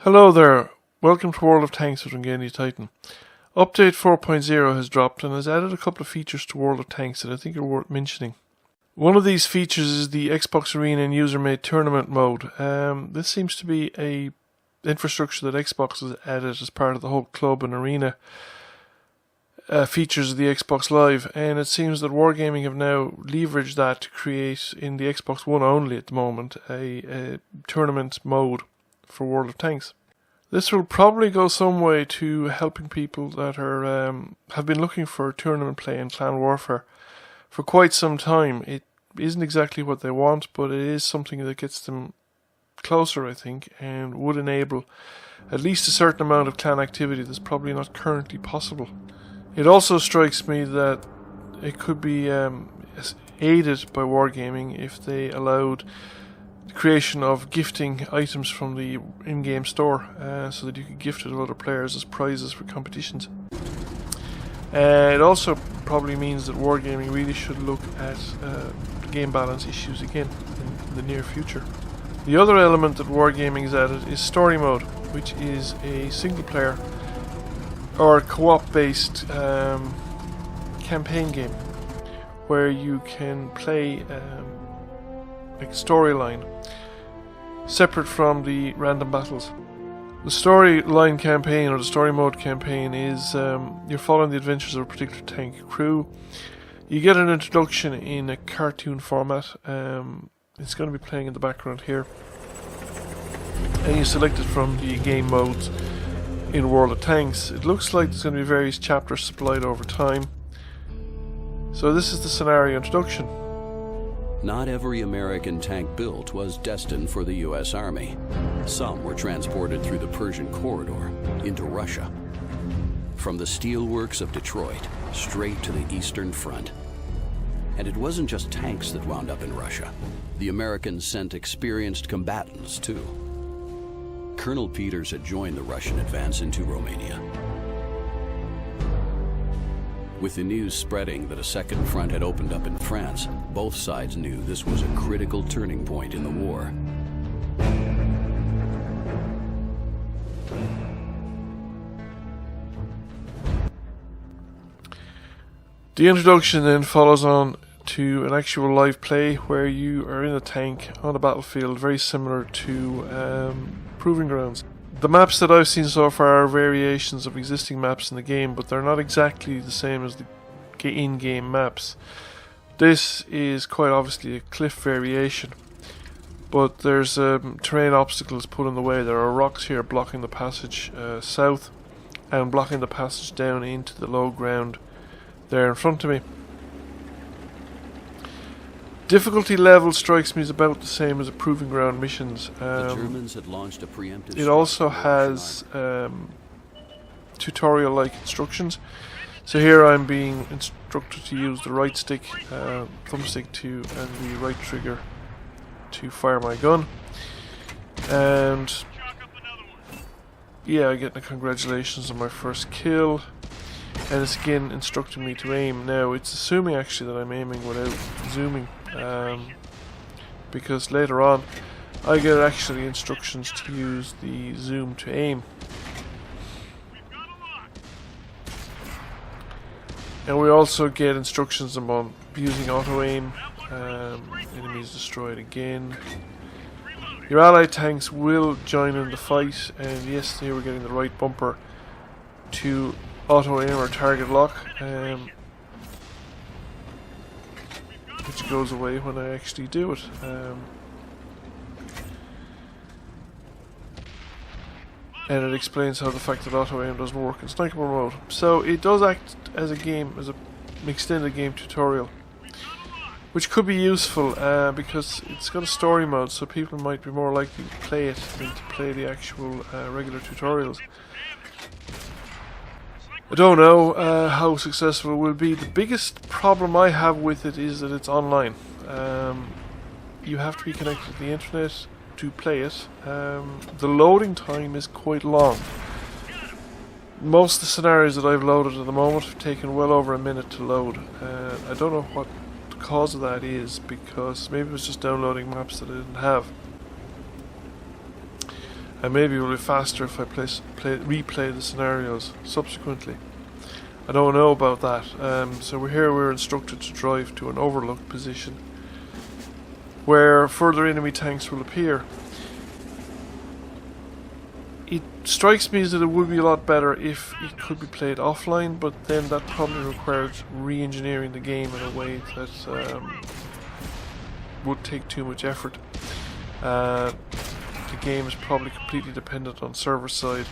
Hello there, welcome to World of Tanks with Rangeni Titan. Update 4.0 has dropped and has added a couple of features to World of Tanks that I think are worth mentioning. One of these features is the Xbox Arena and user-made tournament mode. This seems to be a infrastructure that Xbox has added as part of the whole club and arena features of the Xbox Live, and it seems that Wargaming have now leveraged that to create, in the Xbox One only at the moment, a tournament mode for World of Tanks. This will probably go some way to helping people that are have been looking for tournament play in Clan Warfare for quite some time. It isn't exactly what they want, but it is something that gets them closer, I think, and would enable at least a certain amount of clan activity that's probably not currently possible. It also strikes me that it could be aided by Wargaming if they allowed the creation of gifting items from the in-game store so that you could gift it to other players as prizes for competitions. It also probably means that Wargaming really should look at game balance issues again in the near future. The other element that Wargaming has added is story mode, which is a single player or co-op based campaign game where you can play like a storyline separate from the random battles. The storyline campaign, or the story mode campaign, is you're following the adventures of a particular tank crew. You get an introduction in a cartoon format. It's going to be playing in the background here, and you select it from the game modes in World of Tanks. It looks like there's going to be various chapters supplied over time. So this is the scenario introduction. Not every American tank built was destined for the U.S. Army. Some were transported through the Persian Corridor into Russia. From the steelworks of Detroit straight to the Eastern Front. And it wasn't just tanks that wound up in Russia. The Americans sent experienced combatants too. Colonel Peters had joined the Russian advance into Romania. With the news spreading that a second front had opened up in France, both sides knew this was a critical turning point in the war. The introduction then follows on to an actual live play where you are in a tank on a battlefield, very similar to Proving Grounds. The maps that I've seen so far are variations of existing maps in the game, but they're not exactly the same as the in-game maps. This is quite obviously a cliff variation, but there's terrain obstacles put in the way. There are rocks here blocking the passage south and blocking the passage down into the low ground there in front of me. Difficulty level strikes me as about the same as a Proving Ground missions. The Germans had launched a preemptive. It also has tutorial-like instructions. So here I'm being instructed to use the right stick, thumbstick and the right trigger to fire my gun. And yeah, I get the congratulations on my first kill. And it's again instructing me to aim. Now it's assuming actually that I'm aiming without zooming, because later on I get actually instructions to use the zoom to aim. And we also get instructions about using auto aim. Enemies destroyed again. Your allied tanks will join in the fight, and yes, here we're getting the right bumper to auto aim or target lock, which goes away when I actually do it. And it explains how the fact that auto aim doesn't work in sniper mode. So it does act as a game, as an extended game tutorial, which could be useful because it's got a story mode, so people might be more likely to play it than to play the actual regular tutorials. I don't know how successful it will be. The biggest problem I have with it is that it's online. You have to be connected to the internet to play it. The loading time is quite long. Most of the scenarios that I've loaded at the moment have taken well over a minute to load. I don't know what the cause of that is, because maybe it was just downloading maps that I didn't have. and maybe it will be faster if I replay the scenarios subsequently. I don't know about that. So we're instructed to drive to an overlooked position where further enemy tanks will appear. It strikes me that it would be a lot better if it could be played offline, but then that probably requires re-engineering the game in a way that would take too much effort. The game is probably completely dependent on server-side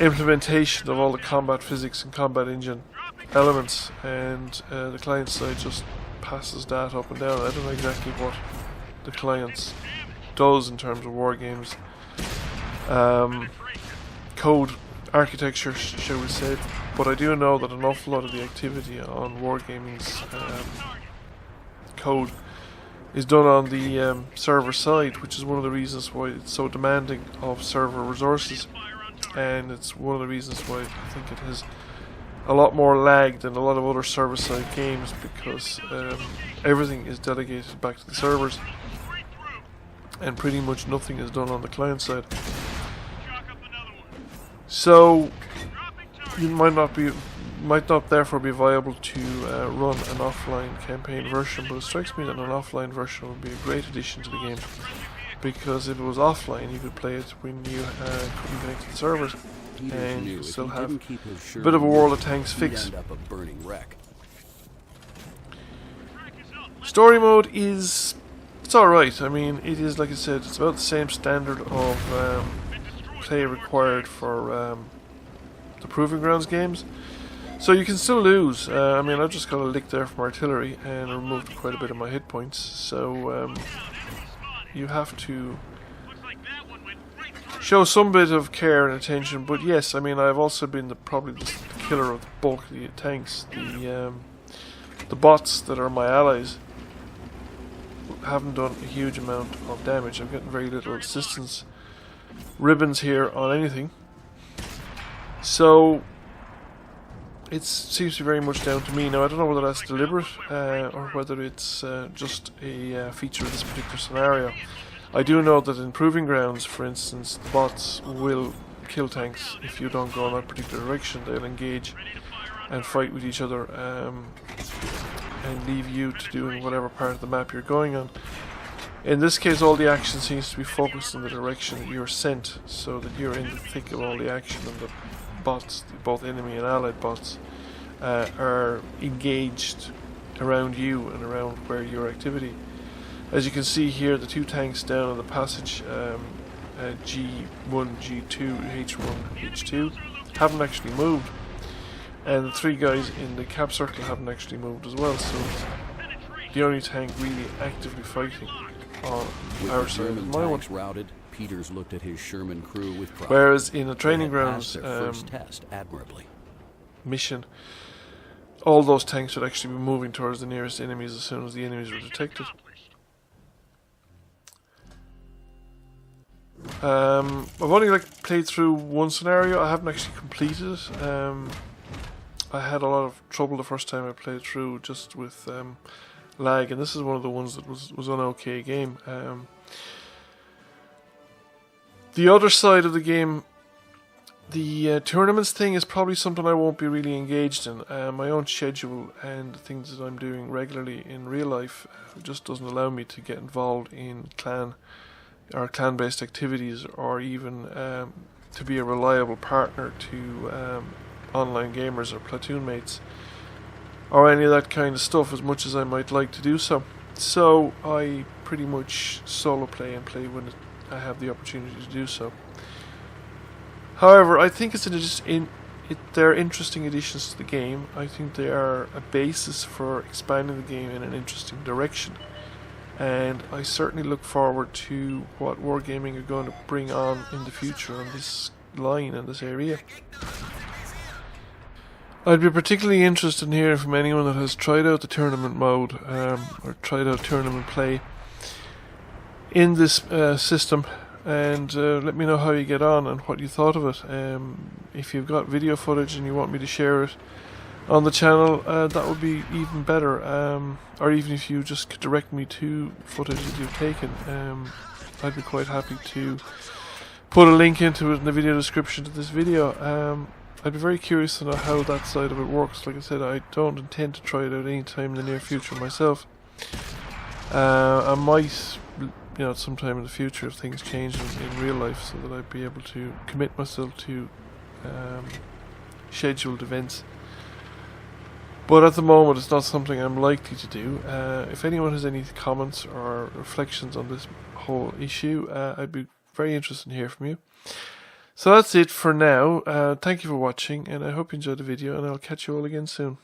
implementation of all the combat physics and combat engine elements, and the client side just passes data up and down. I don't know exactly what the client does in terms of war games. Code architecture, shall we say, but I do know that an awful lot of the activity on Wargaming's code is done on the server side, which is one of the reasons why it's so demanding of server resources, and it's one of the reasons why I think it has a lot more lag than a lot of other server side games, because everything is delegated back to the servers and pretty much nothing is done on the client side. So it might not therefore be viable to run an offline campaign version, but it strikes me that an offline version would be a great addition to the game, because if it was offline you could play it when you couldn't connect to the servers, and you still have a bit of a World of Tanks fix. Story mode it's alright. I mean, it is, like I said, it's about the same standard of play required for the Proving Grounds games, so you can still lose. I mean, I just got a lick there from artillery and removed quite a bit of my hit points, so you have to show some bit of care and attention. But yes, I mean, I've also been probably the killer of the bulk of the tanks. The bots that are my allies haven't done a huge amount of damage. I'm getting very little assistance ribbons here on anything, so it seems to be very much down to me. Now, I don't know whether that's deliberate or whether it's just a feature of this particular scenario. I do know that in Proving Grounds, for instance, the bots will kill tanks if you don't go in that particular direction. They'll engage and fight with each other and leave you to doing whatever part of the map you're going on. In this case, all the action seems to be focused in the direction that you're sent, so that you're in the thick of all the action, and the bots, both enemy and allied bots, are engaged around you and around where your activity. As you can see here, the two tanks down in the passage, G1, G2, H1, H2, haven't actually moved, and the three guys in the cap circle haven't actually moved as well, so it's the only tank really actively fighting on our side is my one. Routed, Peters looked at his Sherman crew with pride. Whereas in a training grounds test admirably. mission, all those tanks would actually be moving towards the nearest enemies as soon as the enemies were detected. I've only played through one scenario. I haven't actually completed it. I had a lot of trouble the first time I played through, just with lag, and this is one of the ones that was an okay game. The other side of the game, the tournaments thing, is probably something I won't be really engaged in. My own schedule and the things that I'm doing regularly in real life just doesn't allow me to get involved in clan-based activities, or even to be a reliable partner to online gamers or platoon mates, or any of that kind of stuff, as much as I might like to do so. So I pretty much solo play and play when I have the opportunity to do so. However, I think they're interesting additions to the game. I think they are a basis for expanding the game in an interesting direction, and I certainly look forward to what Wargaming are going to bring on in the future on this line and this area. I'd be particularly interested in hearing from anyone that has tried out the tournament mode, or tried out tournament play in this system, and let me know how you get on and what you thought of it. If you've got video footage and you want me to share it on the channel, that would be even better, or even if you just could direct me to footage that you've taken, I'd be quite happy to put a link into it in the video description to this video. I'd be very curious to know how that side of it works. Like I said, I don't intend to try it out any time in the near future myself. I might, sometime in the future if things change in real life, so that I'd be able to commit myself to scheduled events. But at the moment, it's not something I'm likely to do. If anyone has any comments or reflections on this whole issue, I'd be very interested in hearing from you. So that's it for now. Thank you for watching, and I hope you enjoyed the video, and I'll catch you all again soon.